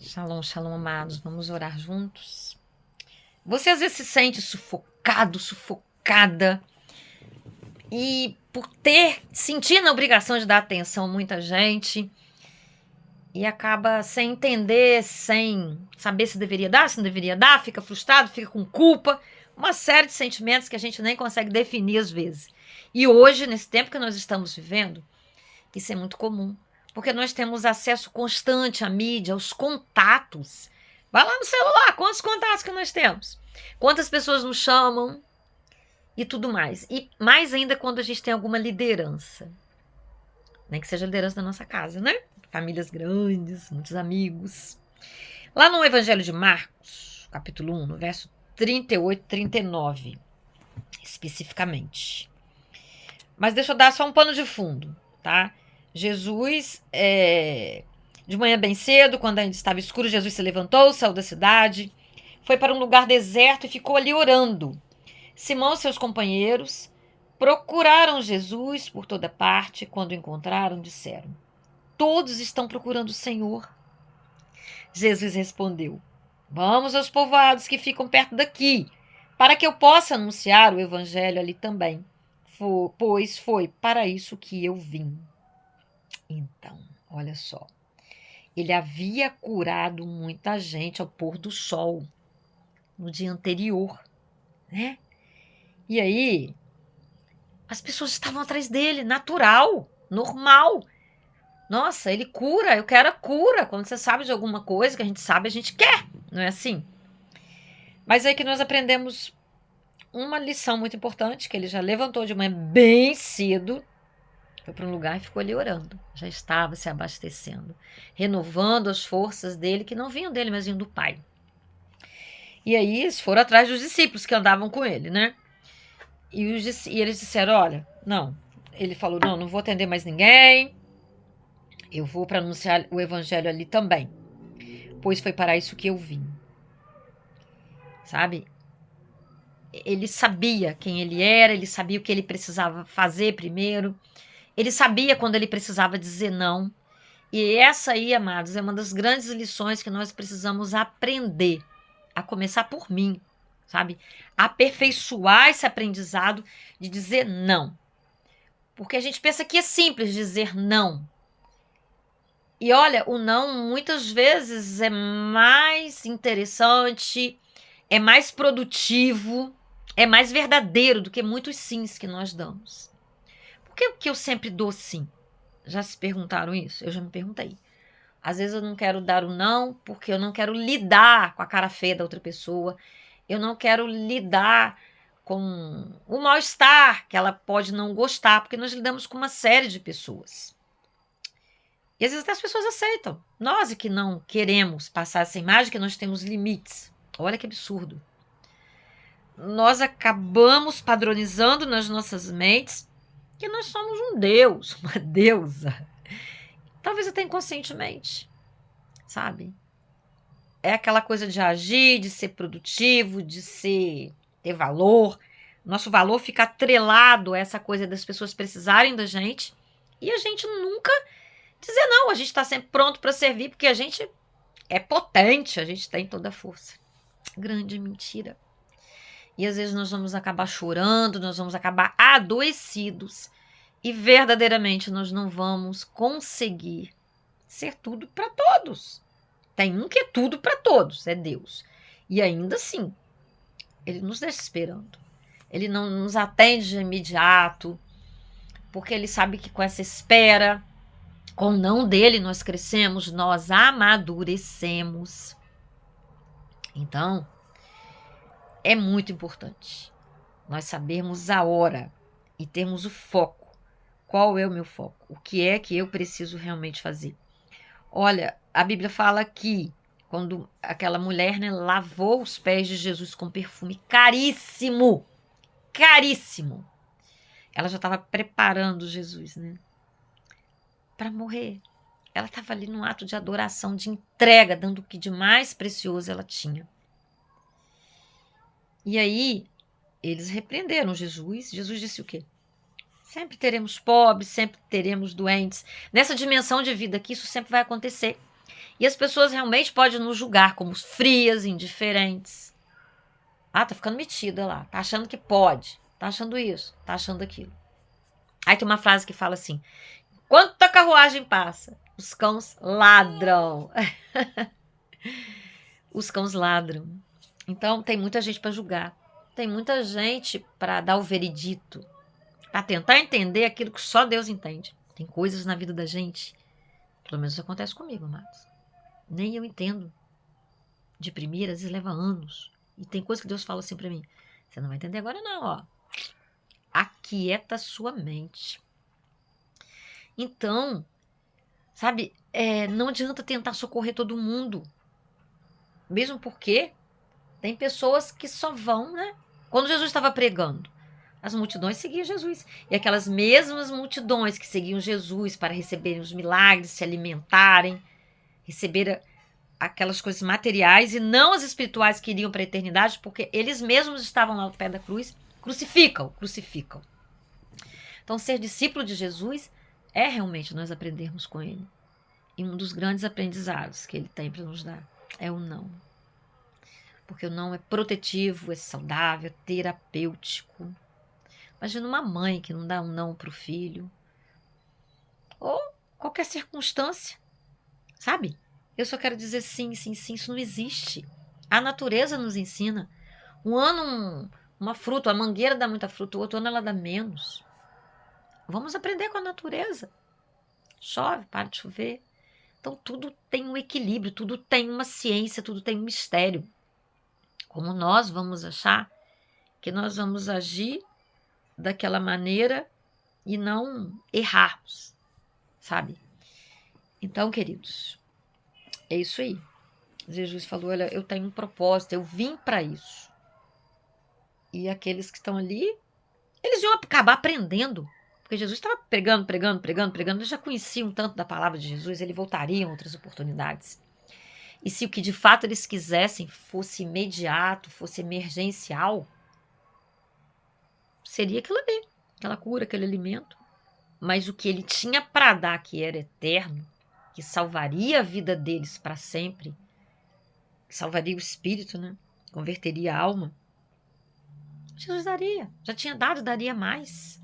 Shalom, shalom, amados. Vamos orar juntos? Você às vezes se sente sufocado, sufocada, e por sentir na obrigação de dar atenção a muita gente, e acaba sem entender, sem saber se deveria dar, se não deveria dar, fica frustrado, fica com culpa, uma série de sentimentos que a gente nem consegue definir às vezes. E hoje, nesse tempo que nós estamos vivendo, isso é muito comum, porque nós temos acesso constante à mídia, aos contatos. Vai lá no celular, quantos contatos que nós temos? Quantas pessoas nos chamam e tudo mais. E mais ainda quando a gente tem alguma liderança. Nem que seja a liderança da nossa casa, né? Famílias grandes, muitos amigos. Lá no Evangelho de Marcos, capítulo 1, no verso 38 e 39, especificamente. Mas deixa eu dar só um pano de fundo, tá? Jesus, de manhã bem cedo, quando ainda estava escuro, Jesus se levantou, saiu da cidade, foi para um lugar deserto e ficou ali orando. Simão e seus companheiros procuraram Jesus por toda parte. Quando o encontraram, disseram: todos estão procurando o Senhor. Jesus respondeu: vamos aos povoados que ficam perto daqui, para que eu possa anunciar o evangelho ali também, pois foi para isso que eu vim. Então, olha só, ele havia curado muita gente ao pôr do sol, no dia anterior, né? E aí, as pessoas estavam atrás dele, natural, normal. Nossa, ele cura, eu quero a cura. Quando você sabe de alguma coisa que a gente sabe, a gente quer, não é assim? Mas aí que nós aprendemos uma lição muito importante, que ele já levantou de manhã bem cedo, foi para um lugar e ficou ali orando. Já estava se abastecendo, renovando as forças dele, que não vinham dele, mas vinham do Pai. E aí eles foram atrás dos discípulos que andavam com ele, né? E eles disseram, olha, não. Ele falou, não vou atender mais ninguém, eu vou para anunciar o evangelho ali também, pois foi para isso que eu vim. Sabe? Ele sabia quem ele era, ele sabia o que ele precisava fazer primeiro, ele sabia quando ele precisava dizer não. E essa aí, amados, é uma das grandes lições que nós precisamos aprender, a começar por mim, sabe? Aperfeiçoar esse aprendizado de dizer não. Porque a gente pensa que é simples dizer não. E olha, o não muitas vezes é mais interessante, é mais produtivo, é mais verdadeiro do que muitos sims que nós damos. Por que eu sempre dou sim? Já se perguntaram isso? Eu já me perguntei. Às vezes eu não quero dar o não porque eu não quero lidar com a cara feia da outra pessoa. Eu não quero lidar com o mal-estar que ela pode não gostar, porque nós lidamos com uma série de pessoas. E às vezes até as pessoas aceitam. Nós é que não queremos passar essa imagem, que nós temos limites. Olha que absurdo. Nós acabamos padronizando nas nossas mentes que nós somos um deus, uma deusa. Talvez até inconscientemente, sabe? É aquela coisa de agir, de ser produtivo, de ter valor. Nosso valor fica atrelado a essa coisa das pessoas precisarem da gente e a gente nunca dizer não. A gente está sempre pronto para servir porque a gente é potente, a gente tem toda a força. Grande mentira. E às vezes nós vamos acabar chorando, nós vamos acabar adoecidos e verdadeiramente nós não vamos conseguir ser tudo para todos. Tem um que é tudo para todos, é Deus. E ainda assim, ele nos deixa esperando. Ele não nos atende de imediato, porque ele sabe que com essa espera, com o não dele, nós crescemos, nós amadurecemos. Então, é muito importante nós sabermos a hora e termos o foco. Qual é o meu foco? O que é que eu preciso realmente fazer? Olha, a Bíblia fala que quando aquela mulher, né, lavou os pés de Jesus com perfume caríssimo, caríssimo, ela já estava preparando Jesus, né, para morrer. Ela estava ali num ato de adoração, de entrega, dando o que de mais precioso ela tinha. E aí, eles repreenderam Jesus. Jesus disse o quê? Sempre teremos pobres, sempre teremos doentes. Nessa dimensão de vida aqui, isso sempre vai acontecer. E as pessoas realmente podem nos julgar como frias, indiferentes. Ah, tá ficando metida lá, tá achando que pode, tá achando isso, tá achando aquilo. Aí tem uma frase que fala assim: enquanto a carruagem passa, os cães ladram. Os cães ladram. Então tem muita gente para julgar. Tem muita gente para dar o veredito, para tentar entender aquilo que só Deus entende. Tem coisas na vida da gente, pelo menos isso acontece comigo, amados. Nem eu entendo. De primeira, às vezes leva anos. E tem coisa que Deus fala assim para mim: você não vai entender agora não, ó. Aquieta sua mente. Então, sabe, não adianta tentar socorrer todo mundo. Mesmo porque tem pessoas que só vão, né? Quando Jesus estava pregando, as multidões seguiam Jesus. E aquelas mesmas multidões que seguiam Jesus para receberem os milagres, se alimentarem, receber aquelas coisas materiais e não as espirituais que iriam para a eternidade, porque eles mesmos estavam lá ao pé da cruz, crucificam. Então, ser discípulo de Jesus é realmente nós aprendermos com ele. E um dos grandes aprendizados que ele tem para nos dar é o não. Porque o não é protetivo, é saudável, é terapêutico. Imagina uma mãe que não dá um não para o filho. Ou qualquer circunstância, sabe? Eu só quero dizer sim, sim, sim, isso não existe. A natureza nos ensina. Um ano uma fruta, a mangueira dá muita fruta, o outro ano ela dá menos. Vamos aprender com a natureza. Chove, para de chover. Então tudo tem um equilíbrio, tudo tem uma ciência, tudo tem um mistério. Como nós vamos achar que nós vamos agir daquela maneira e não errarmos, sabe? Então, queridos, é isso aí. Jesus falou: olha, eu tenho um propósito, eu vim para isso. E aqueles que estão ali, eles iam acabar aprendendo. Porque Jesus estava pregando, eles já conheciam tanto da palavra de Jesus, ele voltaria em outras oportunidades. E se o que de fato eles quisessem fosse imediato, fosse emergencial, seria aquilo ali, aquela cura, aquele alimento. Mas o que ele tinha para dar, que era eterno, que salvaria a vida deles para sempre, que salvaria o espírito, né? Converteria a alma, Jesus daria. Já tinha dado, daria mais.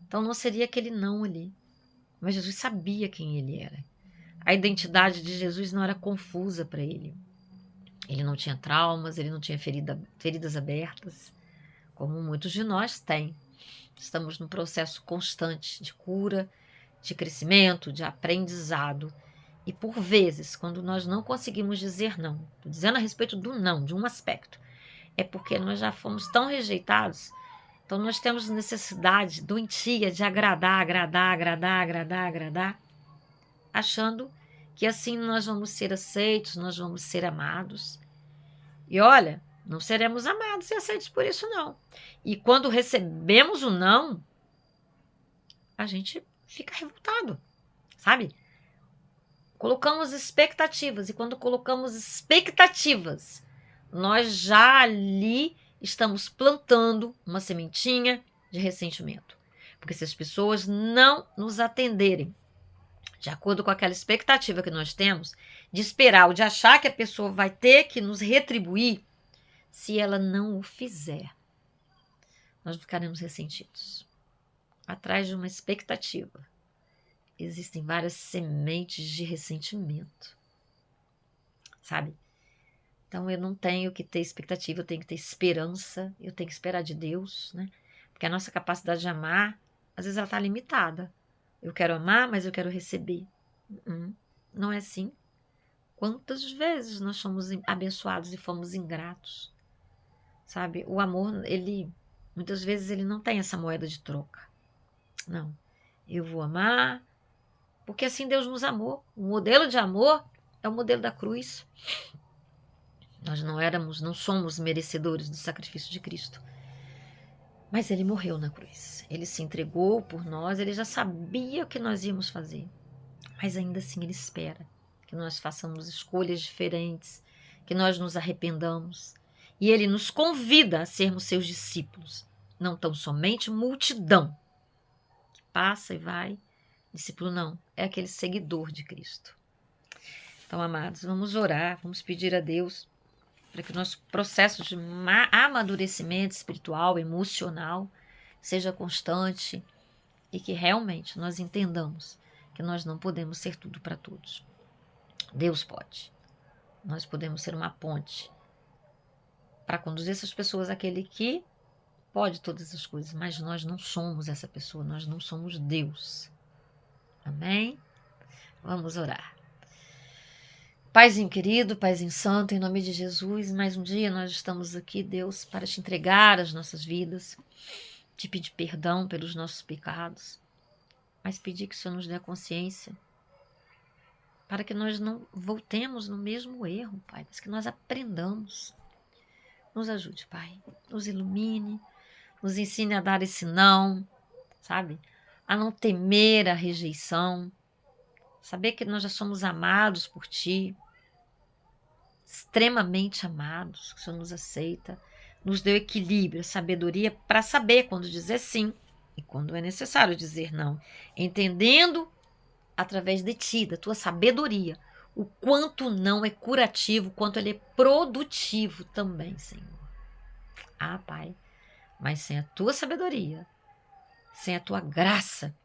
Então não seria aquele não ali. Mas Jesus sabia quem ele era. A identidade de Jesus não era confusa para ele. Ele não tinha traumas, ele não tinha feridas abertas, como muitos de nós têm. Estamos num processo constante de cura, de crescimento, de aprendizado. E por vezes, quando nós não conseguimos dizer não, estou dizendo a respeito do não, de um aspecto, é porque nós já fomos tão rejeitados. Então nós temos necessidade doentia de agradar, achando que assim nós vamos ser aceitos, nós vamos ser amados. E olha, não seremos amados e aceitos por isso não. E quando recebemos o não, a gente fica revoltado, sabe? Colocamos expectativas, e quando colocamos expectativas, nós já ali estamos plantando uma sementinha de ressentimento. Porque se as pessoas não nos atenderem de acordo com aquela expectativa que nós temos, de esperar ou de achar que a pessoa vai ter que nos retribuir, se ela não o fizer, nós ficaremos ressentidos. Atrás de uma expectativa, existem várias sementes de ressentimento, sabe? Então eu não tenho que ter expectativa, eu tenho que ter esperança, eu tenho que esperar de Deus, né? Porque a nossa capacidade de amar, às vezes ela está limitada. Eu quero amar, mas eu quero receber. Não é assim. Quantas vezes nós somos abençoados e fomos ingratos, sabe? O amor, muitas vezes ele não tem essa moeda de troca. Não, eu vou amar, porque assim Deus nos amou. O modelo de amor é o modelo da cruz. Nós não somos merecedores do sacrifício de Cristo. Mas ele morreu na cruz. Ele se entregou por nós, ele já sabia o que nós íamos fazer. Mas ainda assim ele espera que nós façamos escolhas diferentes, que nós nos arrependamos. E ele nos convida a sermos seus discípulos, não tão somente multidão que passa e vai. Discípulo não, é aquele seguidor de Cristo. Então, amados, vamos orar, vamos pedir a Deus para que o nosso processo de amadurecimento espiritual, emocional, seja constante e que realmente nós entendamos que nós não podemos ser tudo para todos. Deus pode. Nós podemos ser uma ponte para conduzir essas pessoas àquele que pode todas as coisas, mas nós não somos essa pessoa, nós não somos Deus. Amém? Vamos orar. Paizinho querido, Paizinho santo, em nome de Jesus, mais um dia nós estamos aqui, Deus, para te entregar as nossas vidas, te pedir perdão pelos nossos pecados, mas pedir que o Senhor nos dê a consciência para que nós não voltemos no mesmo erro, Pai, mas que nós aprendamos. Nos ajude, Pai, nos ilumine, nos ensine a dar esse não, sabe? A não temer a rejeição, saber que nós já somos amados por Ti, extremamente amados, que o Senhor nos aceita, nos deu equilíbrio, sabedoria para saber quando dizer sim e quando é necessário dizer não, entendendo através de Ti, da Tua sabedoria, o quanto não é curativo, o quanto ele é produtivo também, Senhor. Ah, Pai, mas sem a Tua sabedoria, sem a Tua graça,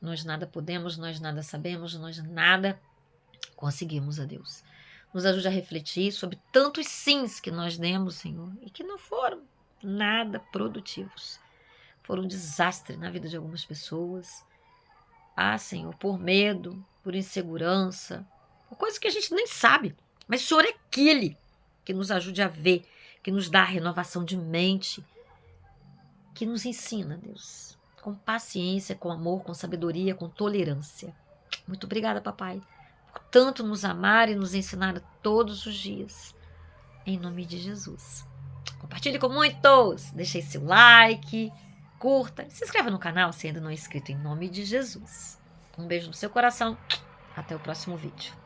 nós nada podemos, nós nada sabemos, nós nada conseguimos, a Deus. Nos ajude a refletir sobre tantos sims que nós demos, Senhor, e que não foram nada produtivos. Foram um desastre na vida de algumas pessoas. Ah, Senhor, por medo, por insegurança, por coisas que a gente nem sabe. Mas o Senhor é aquele que nos ajude a ver, que nos dá a renovação de mente, que nos ensina, Deus, com paciência, com amor, com sabedoria, com tolerância. Muito obrigada, papai, por tanto nos amar e nos ensinar todos os dias. Em nome de Jesus. Compartilhe com muitos. Deixe seu like, curta, se inscreva no canal se ainda não é inscrito, em nome de Jesus. Um beijo no seu coração. Até o próximo vídeo.